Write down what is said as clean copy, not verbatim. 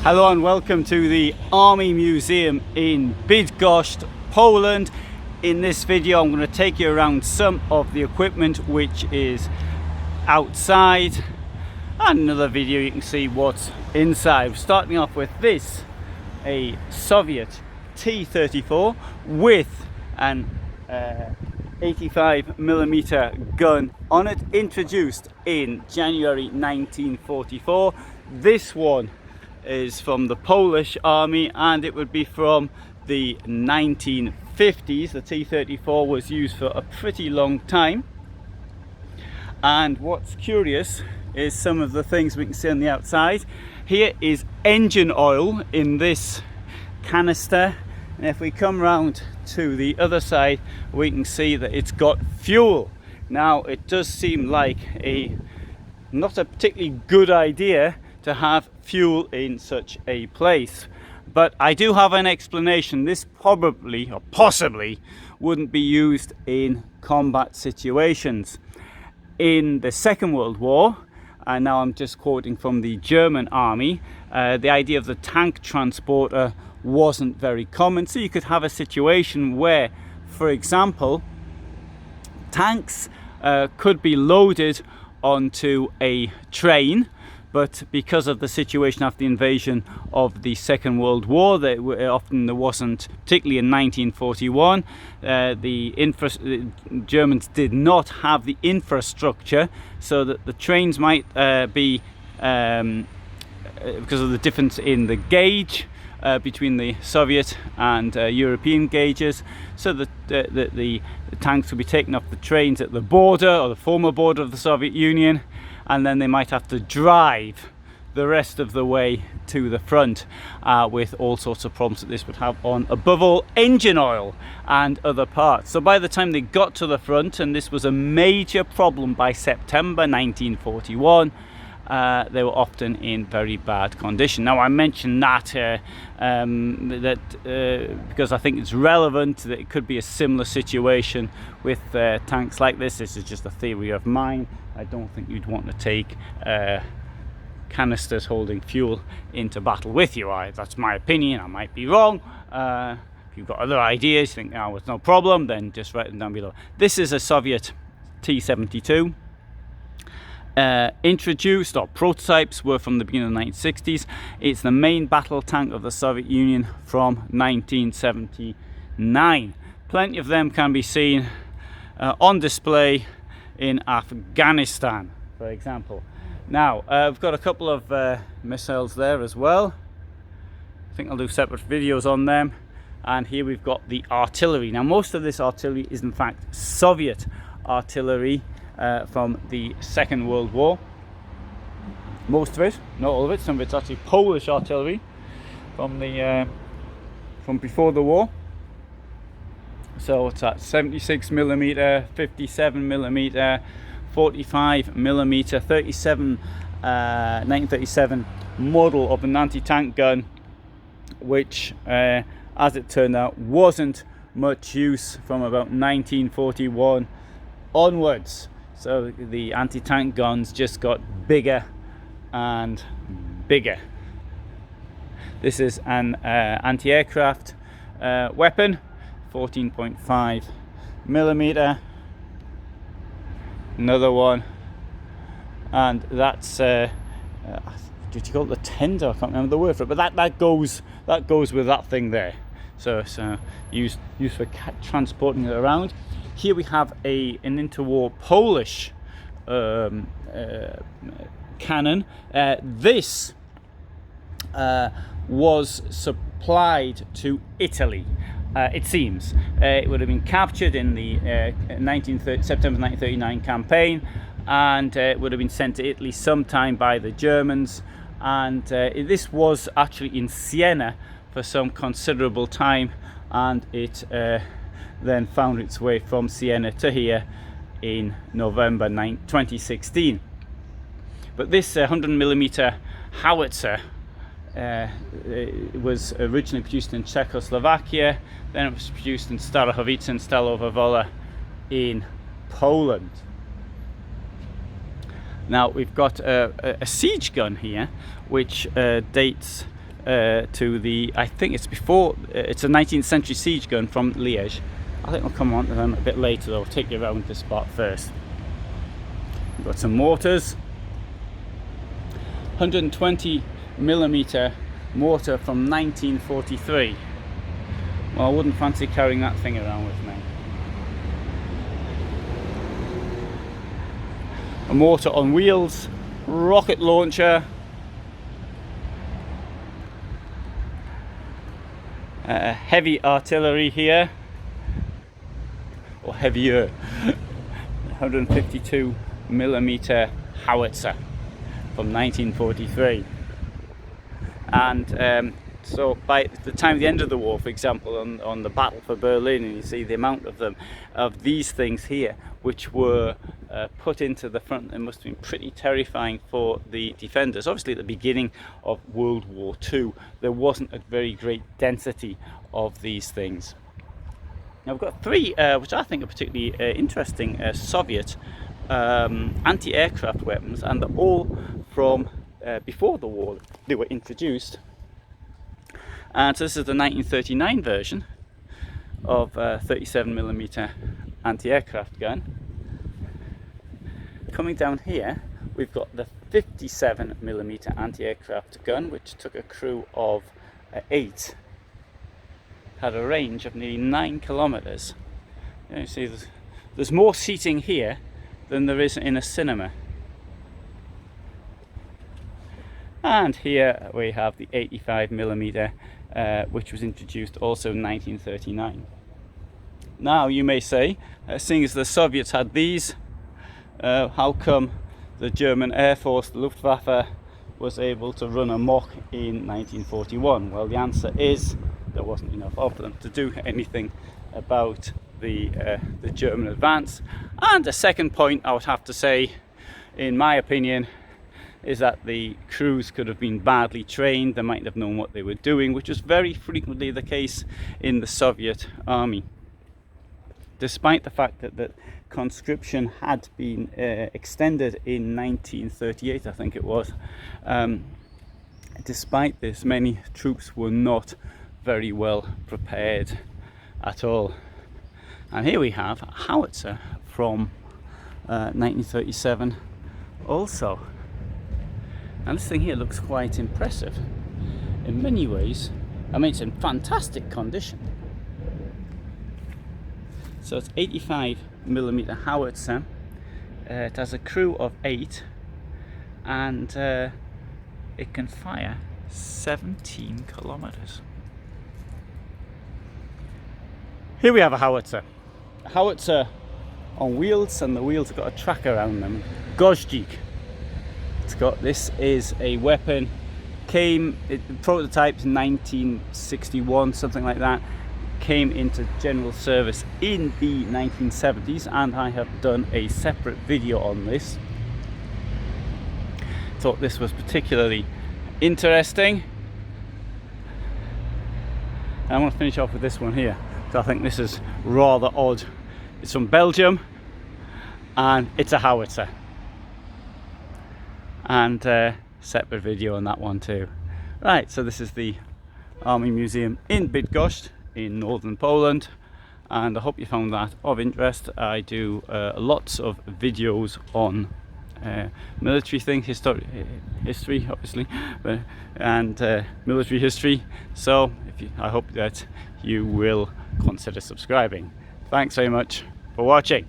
Hello and welcome to the Army Museum in Bydgoszcz, Poland. In this video I'm going to take you around some of the equipment which is outside, and in another video you can see what's inside. Starting off with this, a Soviet T-34 with an 85mm gun on it, introduced in January 1944. This one is from the Polish army and it would be from the 1950s. The T-34 was used for a pretty long time, and what's curious is some of the things we can see on the outside. Here is engine oil in this canister, and if we come round to the other side we can see that it's got fuel. Now it does seem like not a particularly good idea to have fuel in such a place, but I do have an explanation. This probably or possibly wouldn't be used in combat situations. In the Second World War, and now I'm just quoting from the German army, the idea of the tank transporter wasn't very common, so you could have a situation where, for example, tanks could be loaded onto a train, but because of the situation after the invasion of the Second World War, there wasn't, particularly in 1941, the Germans did not have the infrastructure, so that the trains might be, because of the difference in the gauge between the Soviet and European gauges, so that the tanks would be taken off the trains at the border, or the former border of the Soviet Union, and then they might have to drive the rest of the way to the front, with all sorts of problems that this would have on, above all, engine oil and other parts. So by the time they got to the front, and this was a major problem by September 1941, they were often in very bad condition. Now I mention that because I think it's relevant, that it could be a similar situation with tanks like this. This is just a theory of mine. I don't think you'd want to take canisters holding fuel into battle with you. That's my opinion. I might be wrong. If you've got other ideas, you think, it's no problem, then just write them down below. This is a Soviet T-72. Introduced, or prototypes were from the beginning of the 1960s. It's the main battle tank of the Soviet Union from 1979. Plenty of them can be seen on display in Afghanistan, for example. Now I've got a couple of missiles there as well. I think I'll do separate videos on them. And here we've got the artillery. Now most of this artillery is in fact Soviet artillery from the Second World War. Most of it, not all of it. Some of it's actually Polish artillery from before the war. So it's at 76mm, 57mm, 45mm, 1937 model of an anti-tank gun, which, as it turned out, wasn't much use from about 1941 onwards. So the anti-tank guns just got bigger and bigger. This is an anti-aircraft weapon, 14.5mm. Another one, and that's did you call it the tender? I can't remember the word for it, but that goes with that thing there. So it's used for transporting it around. Here we have an interwar Polish cannon. This was supplied to Italy. It seems it would have been captured in the September 1939 campaign, and it would have been sent to Italy sometime by the Germans, and this was actually in Siena for some considerable time, and it then found its way from Siena to here in November 2016. But this 100mm howitzer it was originally produced in Czechoslovakia, then it was produced in Starachowice and Stalowa Wola in Poland. Now we've got a siege gun here, which dates to the, I think it's before, it's a 19th century siege gun from Liège. I think we'll come on to them a bit later though. I'll take you around the spot first. We've got some mortars. 120mm mortar from 1943. Well, I wouldn't fancy carrying that thing around with me. A mortar on wheels, rocket launcher, heavy artillery here, or heavier, 152mm howitzer from 1943. And so by the time of the end of the war, for example, on the battle for Berlin, and you see the amount of them, of these things here, which were put into the front, it must have been pretty terrifying for the defenders. Obviously at the beginning of World War II, there wasn't a very great density of these things. Now we've got three, which I think are particularly interesting, Soviet anti-aircraft weapons, and they're all from before the war. They were introduced. And so this is the 1939 version of 37mm anti-aircraft gun. Coming down here, we've got the 57mm anti-aircraft gun, which took a crew of 8. Had a range of nearly 9 kilometers. You see, there's more seating here than there is in a cinema. And here we have the 85mm, which was introduced also in 1939. Now you may say, seeing as the Soviets had these, how come the German Air Force, the Luftwaffe, was able to run amok in 1941? Well, the answer is there wasn't enough of them to do anything about the German advance. And a second point I would have to say, in my opinion, is that the crews could have been badly trained. They might have known what they were doing, which was very frequently the case in the Soviet army. Despite the fact that conscription had been extended in 1938, I think it was, despite this, many troops were not very well prepared at all. And here we have a howitzer from 1937 also. And this thing here looks quite impressive in many ways. I mean, it's in fantastic condition. So it's 85mm howitzer. It has a crew of 8, and it can fire 17 kilometers. Here we have a howitzer. A howitzer on wheels, and the wheels have got a track around them. Bydgoszcz. This is a weapon, prototyped in 1961, something like that, came into general service in the 1970s, and I have done a separate video on this. Thought this was particularly interesting. And I want to finish off with this one here, so I think this is rather odd. It's from Belgium, and it's a howitzer. And separate video on that one too. Right, so this is the Army Museum in Bydgoszcz in northern Poland, and I hope you found that of interest. I do lots of videos on military things, history obviously, and military history, so I hope that you will consider subscribing. Thanks very much for watching.